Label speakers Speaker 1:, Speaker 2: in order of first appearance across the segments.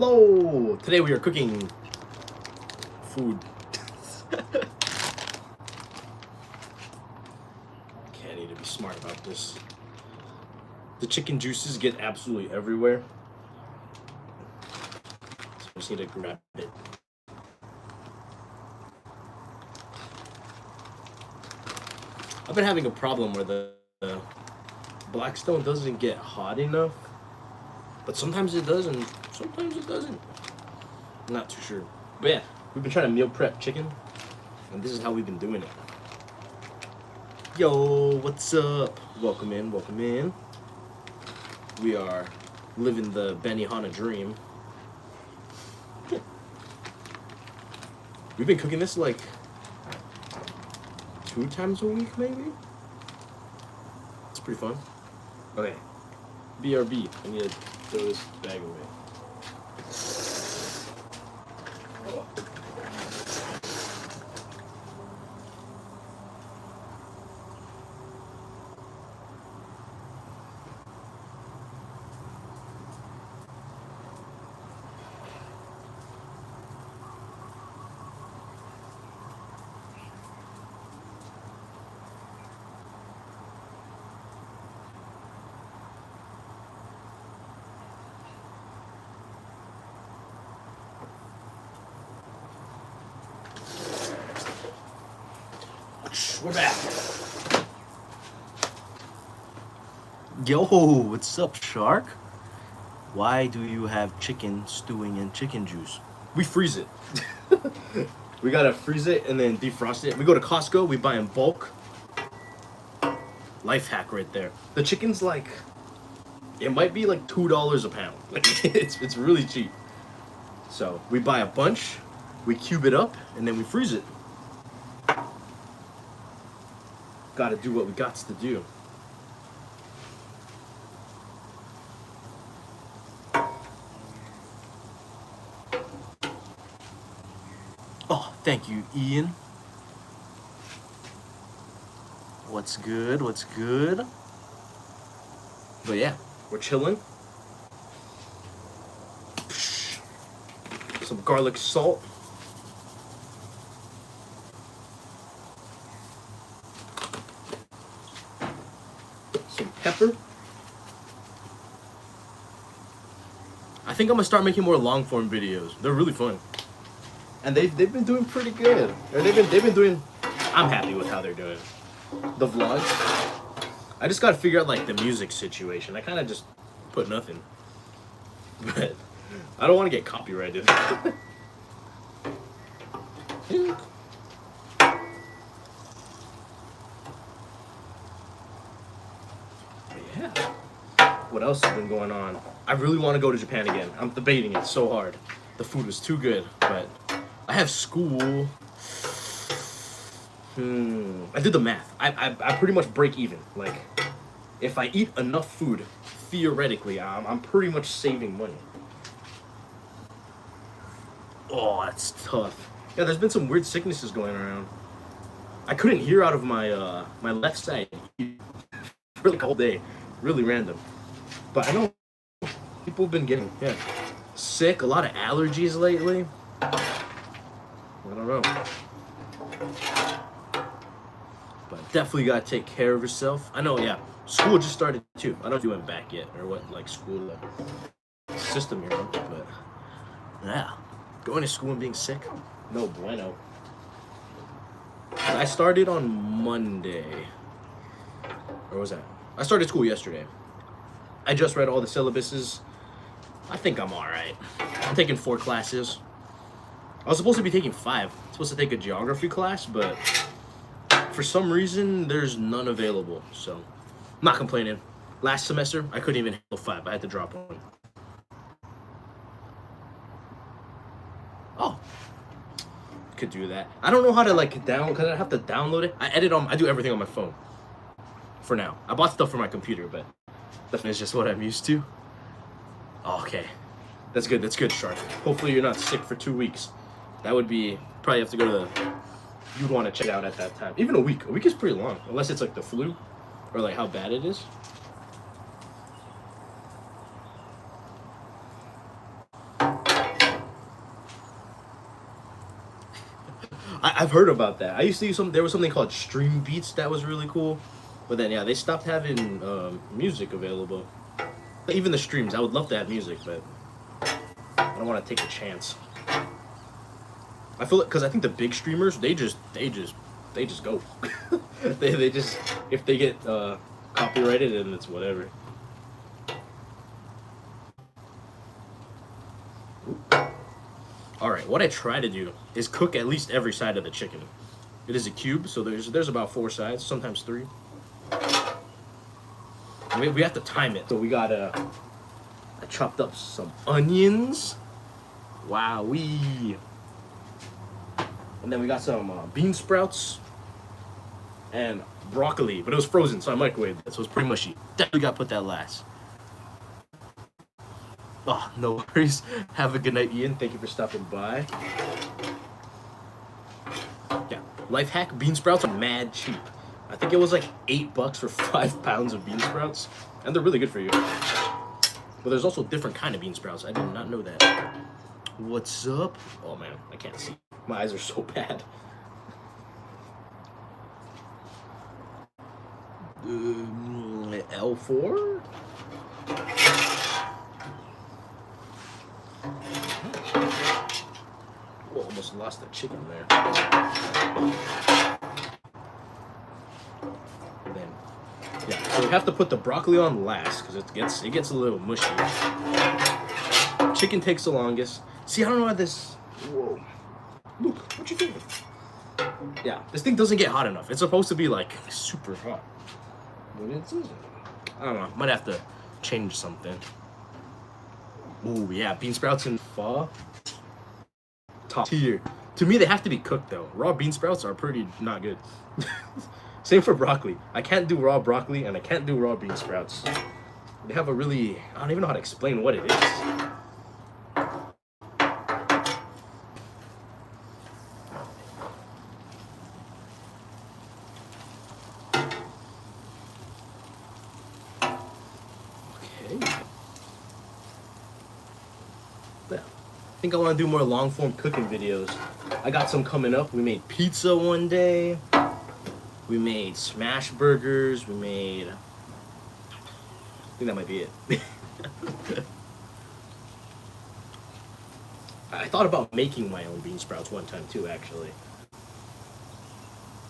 Speaker 1: Hello! Today we are cooking food. Okay, I need to be smart about this. The chicken juices get absolutely everywhere. So I just need to grab it. I've been having a problem where the Blackstone doesn't get hot enough. But sometimes it does and sometimes it doesn't. I'm not too sure. But yeah, we've been trying to meal prep chicken. And this is how we've been doing it. Yo, what's up? Welcome in, welcome in. We are living the Benihana dream. We've been cooking this like 2 times a week, maybe? It's pretty fun. Okay. BRB. I need to throw this bag away. Oh. We're back. Yo, what's up, Shark? Why do you have chicken stewing in chicken juice? We freeze it. We gotta freeze it and then defrost it. We go to Costco, we buy in bulk. Life hack right there. The chicken's like, it might be like $2 a pound. Like it's really cheap. So we buy a bunch, we cube it up, and then we freeze it. Gotta do what we got to do. Oh, thank you, Ian. What's good? What's good? But yeah, we're chilling. Some garlic salt. Some pepper. I think I'm gonna start making more long form videos. They're really fun. And they've been doing pretty good. Or they've been doing, I'm happy with how they're doing. The vlogs. I just gotta figure out like the music situation. I kinda just put nothing. But I don't wanna get copyrighted. Yeah. What else has been going on? I really want to go to Japan again. I'm debating it so hard. The food was too good, but I have school. I did the math. I pretty much break even. Like, if I eat enough food, theoretically, I'm pretty much saving money. Oh, that's tough. Yeah, there's been some weird sicknesses going around. I couldn't hear out of my my left side for like a whole day. Really random. But I know people have been getting sick, a lot of allergies lately. I don't know. But definitely gotta take care of yourself. I know, yeah. School just started too. I don't know if you went back yet or what like school system you're on, but yeah. Going to school and being sick, no bueno. I started on Monday. Or was that? I started school yesterday. I just read all the syllabuses. I think I'm alright. I'm taking 4 classes. I was supposed to be taking 5. I'm supposed to take a geography class, but for some reason, there's none available. So, I'm not complaining. Last semester, I couldn't even handle 5. I had to drop 1. Oh. Could do that. I don't know how to like because I have to download it. I do everything on my phone. For now. I bought stuff for my computer, but that's just what I'm used to. Oh, okay. That's good, Shark. Hopefully you're not sick for 2 weeks. That would be, probably have to go to the, you'd want to check out at that time. Even a week. A week is pretty long, unless it's like the flu, or like how bad it is. I've heard about that. I used to use some. There was something called Stream Beats that was really cool, but then yeah, they stopped having music available. Even the streams, I would love to have music, but I don't want to take a chance. I feel like because I think the big streamers they just go. they just if they get copyrighted and it's whatever. All right, what I try to do is cook at least every side of the chicken. It is a cube, so there's about 4 sides, sometimes 3. We have to time it. So we got I chopped up some onions. Wowee. And then we got some bean sprouts and broccoli, but it was frozen, so I microwaved it, so it's pretty mushy. Definitely got to put that last. Oh, no worries. Have a good night, Ian. Thank you for stopping by. Yeah, life hack: bean sprouts are mad cheap. I think it was like $8 for 5 pounds of bean sprouts, and they're really good for you. But there's also different kind of bean sprouts. I did not know that. What's up? Oh man, I can't see. My eyes are so bad. L4? Whoa, almost lost the chicken there. Then, yeah, so we have to put the broccoli on last because it gets a little mushy. Chicken takes the longest. See, I don't know how this. Whoa, Luke, what you doing? Yeah, this thing doesn't get hot enough. It's supposed to be like super hot, but it isn't. I don't know. Might have to change something. Ooh, yeah, bean sprouts and pho. Top tier. To me, they have to be cooked though. Raw bean sprouts are pretty not good. Same for broccoli. I can't do raw broccoli and I can't do raw bean sprouts. They have a really, I don't even know how to explain what it is. I think I want to do more long form cooking videos. I got some coming up. We made pizza one day. We made smash burgers. We made. I think that might be it. I thought about making my own bean sprouts one time too, actually.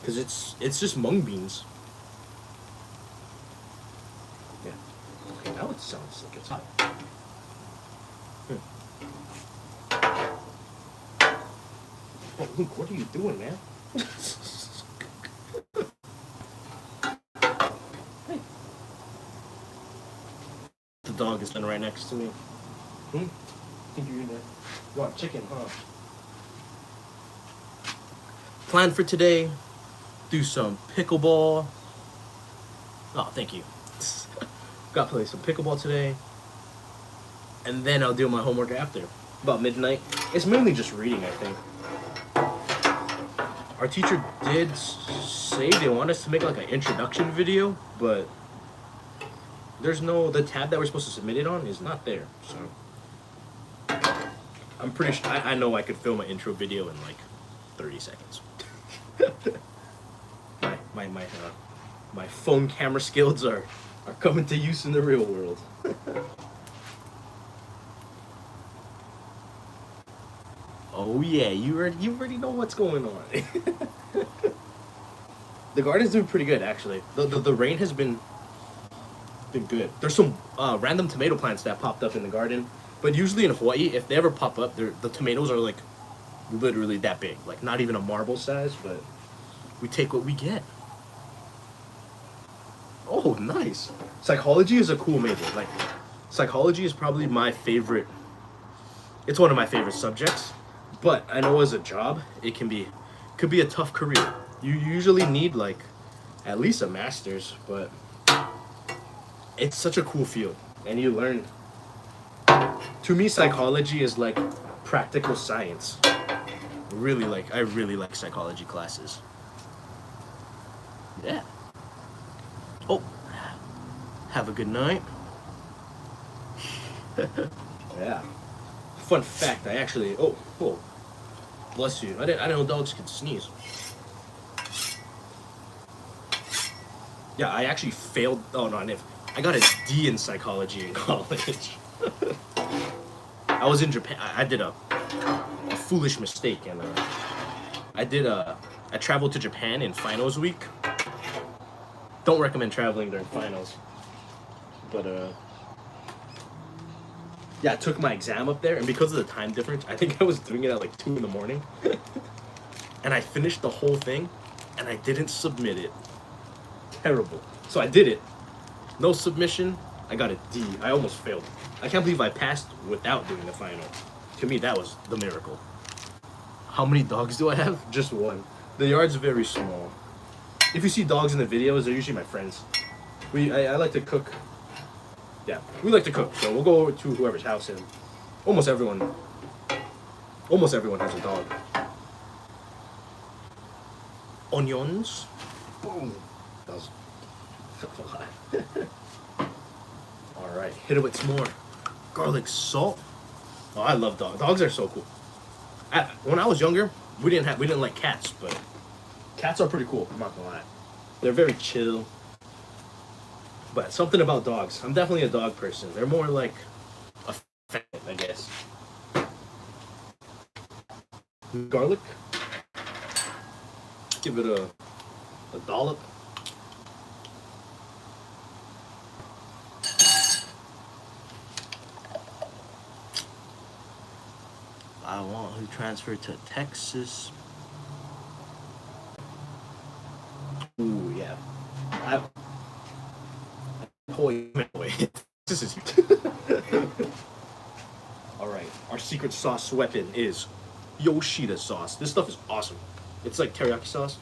Speaker 1: Because it's just mung beans. Yeah. Okay, now it sounds like it's hot. Oh, Luke, what are you doing, man? Hey. The dog is standing right next to me. I think you're gonna want chicken, huh? Plan for today, do some pickleball. Oh, thank you. Got to play some pickleball today. And then I'll do my homework after. About midnight. It's mainly just reading, I think. Our teacher did say they want us to make like an introduction video, but there's the tab that we're supposed to submit it on is not there. So I'm pretty sure, I know I could film an intro video in like 30 seconds. My phone camera skills are coming to use in the real world. Oh yeah, you already know what's going on. The garden's doing pretty good actually. The rain has been good. There's some random tomato plants that popped up in the garden, but usually in Hawaii, if they ever pop up, the tomatoes are like literally that big, like not even a marble size. But we take what we get. Oh, nice. Psychology is a cool major. Like, psychology is probably my favorite. It's one of my favorite subjects. But I know as a job, could be a tough career. You usually need like at least a master's, but it's such a cool field, and you learn. To me, psychology is like practical science. I really like psychology classes. Yeah. Oh, have a good night. Yeah. Fun fact, I actually. Oh, whoa. Bless you. I didn't know dogs could sneeze. Yeah, I actually failed. Oh no, I got a D in psychology in college. I was in Japan. I did a foolish mistake, and I traveled to Japan in finals week. Don't recommend traveling during finals, but yeah, I took my exam up there, and because of the time difference, I think I was doing it at like 2 in the morning, and I finished the whole thing, and I didn't submit it. Terrible. So I did it. No submission. I got a D. I almost failed. I can't believe I passed without doing the final. To me, that was the miracle. How many dogs do I have? Just one. The yard's very small. If you see dogs in the videos, they're usually my friends. I like to cook. Yeah, we like to cook. So we'll go over to whoever's house, and almost everyone has a dog. Onions. Boom. That was a lot. All right, hit it with some more garlic salt. Oh, I love dogs. Dogs are so cool. When I was younger, we didn't like cats, but cats are pretty cool. I'm not gonna lie. They're very chill. But something about dogs. I'm definitely a dog person. They're more like a family, I guess. Garlic. Give it a dollop. I want to transfer to Texas. Ooh, yeah. This is all right. Our secret sauce weapon is Yoshida sauce. This stuff is awesome. It's like teriyaki sauce.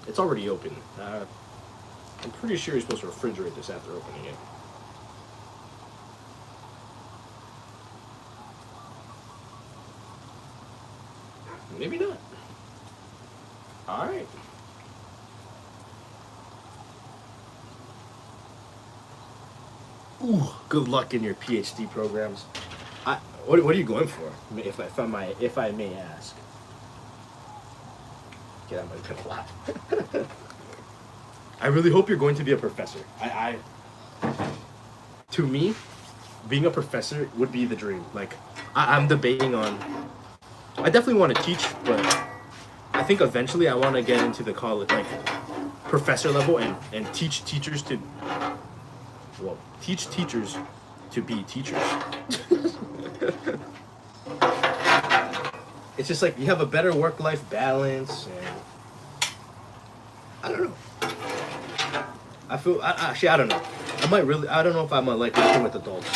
Speaker 1: It's already open. I'm pretty sure you're supposed to refrigerate this after opening it. Maybe not. All right. Ooh, good luck in your PhD programs. What are you going for? If I may ask. Yeah, that might have been a lot. I really hope you're going to be a professor. To me, being a professor would be the dream. Like, I'm debating on. I definitely want to teach, but I think eventually I want to get into the college, like, professor level and teach teachers to. Well, teach teachers to be teachers. It's just like you have a better work-life balance, and I don't know. Actually, I don't know. I don't know if I'm like working with adults.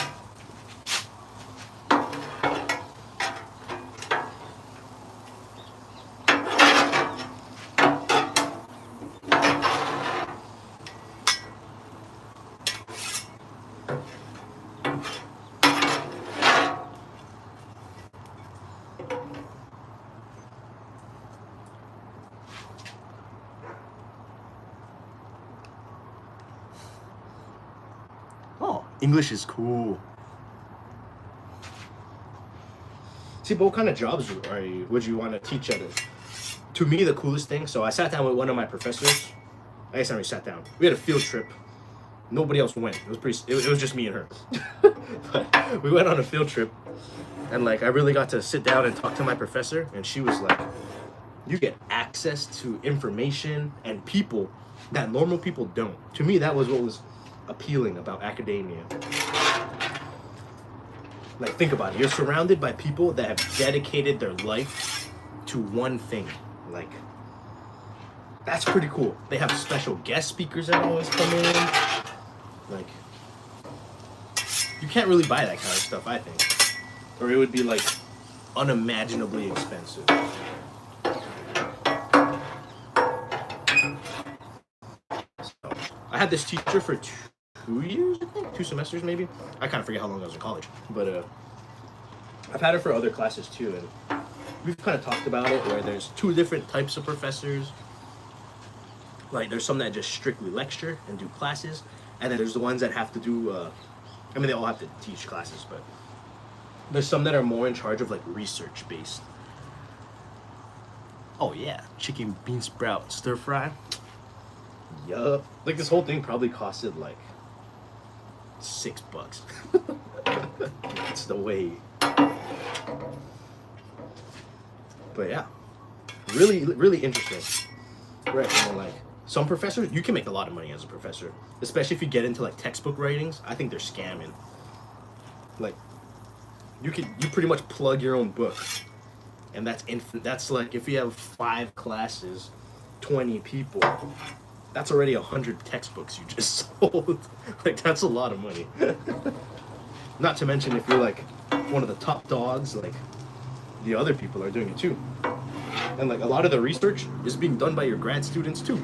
Speaker 1: Oh, English is cool. See, but what kind of jobs would you want to teach at it? To me, the coolest thing. So I sat down with one of my professors. I guess I already sat down. We had a field trip. Nobody else went. It was it was just me and her. But we went on a field trip, and like I really got to sit down and talk to my professor, and she was like, "You get access to information and people that normal people don't." To me, that was what was appealing about academia. Like, think about it. You're surrounded by people that have dedicated their life to one thing. Like, that's pretty cool. They have special guest speakers that always come in. Like, you can't really buy that kind of stuff, I think. Or it would be, like, unimaginably expensive. So, I had this teacher for 2 years, I think, 2 semesters maybe. I kind of forget how long I was in college, but I've had her for other classes too, and we've kind of talked about it where there's 2 different types of professors. Like, there's some that just strictly lecture and do classes, and then there's the ones that have to do. I mean, they all have to teach classes, but There's some that are more in charge of like research based. Oh yeah, chicken bean sprout stir fry. Yup. Like this whole thing probably costed like $6. That's the way. But yeah, really, really interesting. Right, and like some professors, you can make a lot of money as a professor, especially if you get into like textbook writings. I think they're scamming. Like, you pretty much plug your own book, and that's like if you have 5 classes, 20 people, that's already 100 textbooks you just sold. Like that's a lot of money. Not to mention if you're like one of the top dogs, like the other people are doing it too. And like a lot of the research is being done by your grad students too.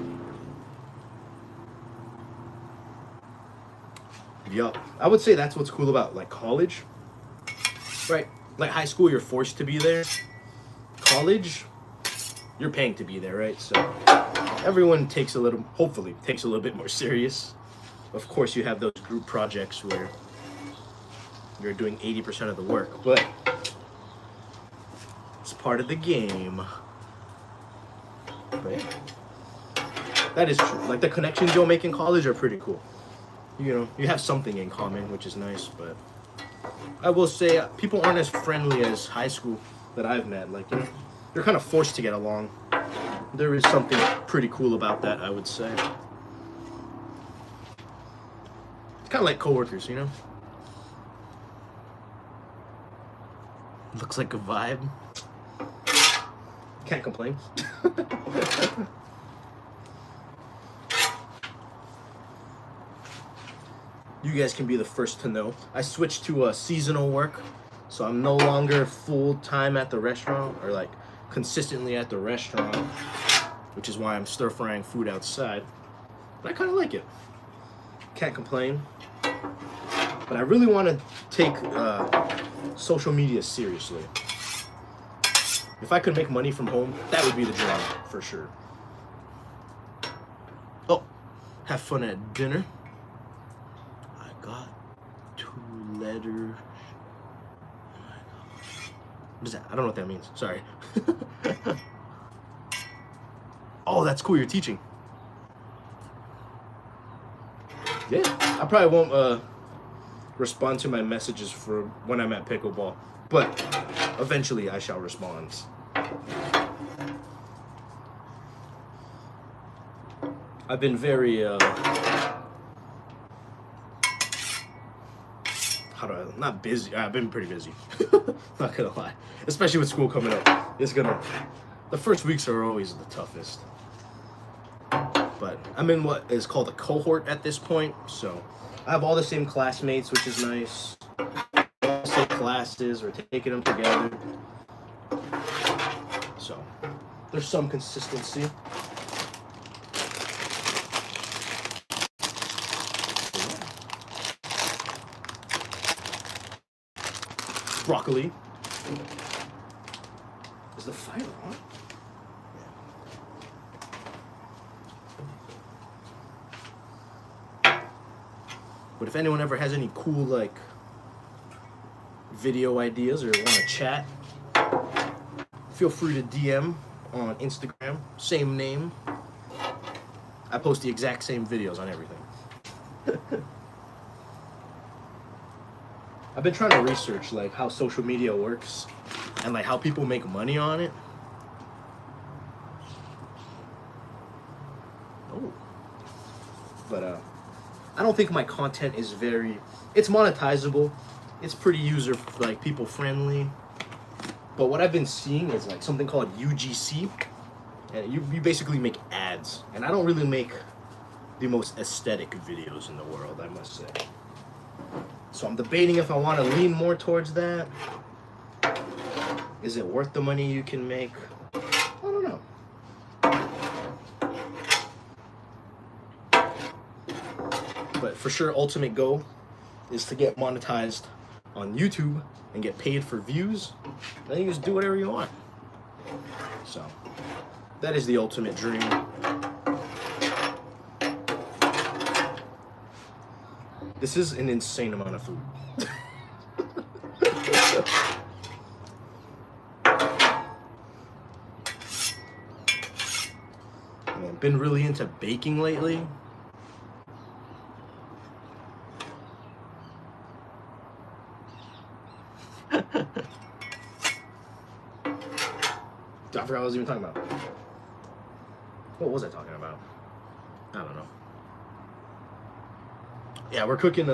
Speaker 1: Yup. I would say that's what's cool about like college. Right? Like high school you're forced to be there. College, you're paying to be there, right? So everyone hopefully takes a little bit more serious. Of course you have those group projects where you're doing 80% of the work, but it's part of the game. But that is true. Like the connections you'll make in college are pretty cool. You know, you have something in common, which is nice, but I will say people aren't as friendly as high school that I've met. Like, you know, you're kind of forced to get along. There is something pretty cool about that, I would say. It's kind of like coworkers, you know? Looks like a vibe. Can't complain. You guys can be the first to know. I switched to seasonal work, so I'm no longer full-time at the restaurant or like consistently at the restaurant, which is why I'm stir-frying food outside. But I kind of like it. Can't complain. But I really want to take social media seriously. If I could make money from home, that would be the dream for sure. Oh, have fun at dinner. I got 2 letters. What is that? I don't know what that means. Sorry. Oh, that's cool. You're teaching. Yeah, I probably won't respond to my messages for when I'm at pickleball, but eventually I shall respond. I've been very not busy. I've been pretty busy. Not gonna lie, especially with school coming up. The first weeks are always the toughest. But I'm in what is called a cohort at this point, so I have all the same classmates, which is nice. Same classes, we're taking them together. So there's some consistency. Broccoli. Is the fire on? But if anyone ever has any cool like video ideas or want to chat, feel free to DM on Instagram, same name. I post the exact same videos on everything. I've been trying to research like how social media works and like how people make money on it. Oh. But I don't think my content is it's monetizable. It's pretty like people friendly. But what I've been seeing is like something called UGC. And you basically make ads. And I don't really make the most aesthetic videos in the world, I must say. So I'm debating if I want to lean more towards that. Is it worth the money you can make? I don't know. But for sure, ultimate goal is to get monetized on YouTube and get paid for views. Then you just do whatever you want. So that is the ultimate dream. This is an insane amount of food. been really into baking lately. I forgot what I was even talking about. What was I talking about? I don't know. Yeah, we're cooking, we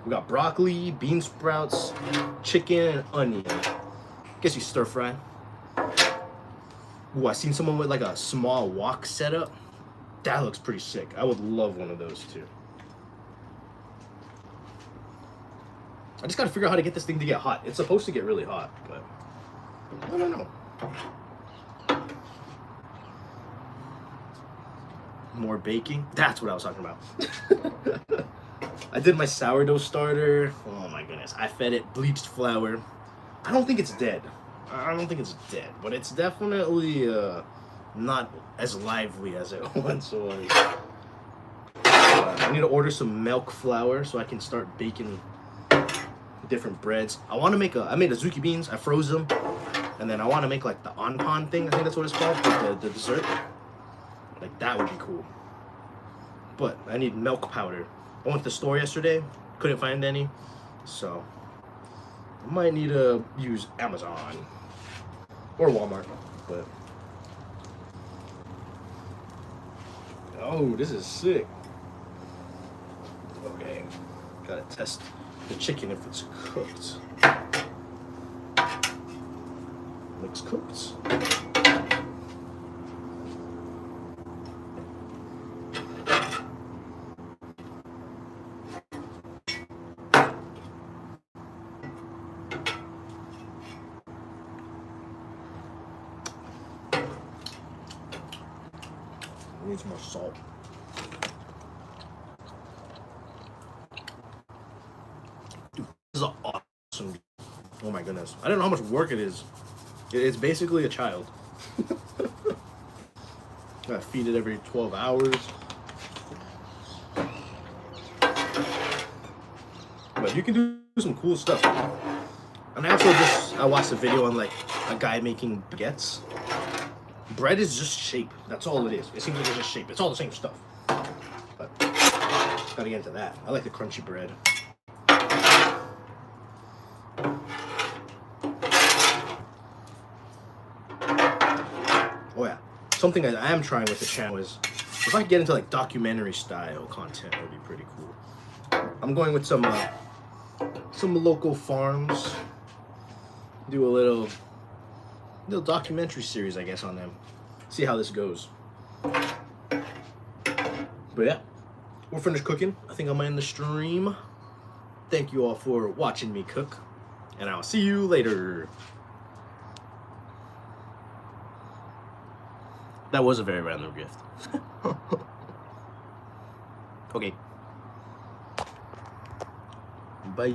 Speaker 1: got broccoli, bean sprouts, chicken, and onion. Guess you stir fry. Ooh, I seen someone with like a small wok setup. That looks pretty sick. I would love one of those too. I just gotta figure out how to get this thing to get hot. It's supposed to get really hot, but I don't know. More baking. That's what I was talking about. I did my sourdough starter. Oh my goodness. I fed it bleached flour. I don't think it's dead. I don't think it's dead, but it's definitely not as lively as it once was. I need to order some milk flour so I can start baking different breads. I made azuki beans. I froze them, and then I want to make like the onpan thing. I think that's what it's called, like the dessert. Like that would be cool. But I need milk powder. I went to the store yesterday, couldn't find any, so I might need to use Amazon or Walmart. But oh, this is sick. Okay, gotta test the chicken if it's cooked. Looks cooked. Needs more salt. Dude, this is awesome. Oh my goodness. I don't know how much work it is. It's basically a child. Gotta feed it every 12 hours. But you can do some cool stuff. And I watched a video on like a guy making baguettes. Bread is just shape. That's all it is. It seems like it's just shape. It's all the same stuff. But gotta get into that. I like the crunchy bread. Oh yeah. Something I am trying with the channel is if I could get into like documentary style content, it would be pretty cool. I'm going with some local farms. Do a little documentary series, I guess, on them. See how this goes. But yeah, we're finished cooking. I think I'm gonna end the stream. Thank you all for watching me cook, and I'll see you later. That was a very random gift. Okay. Bye.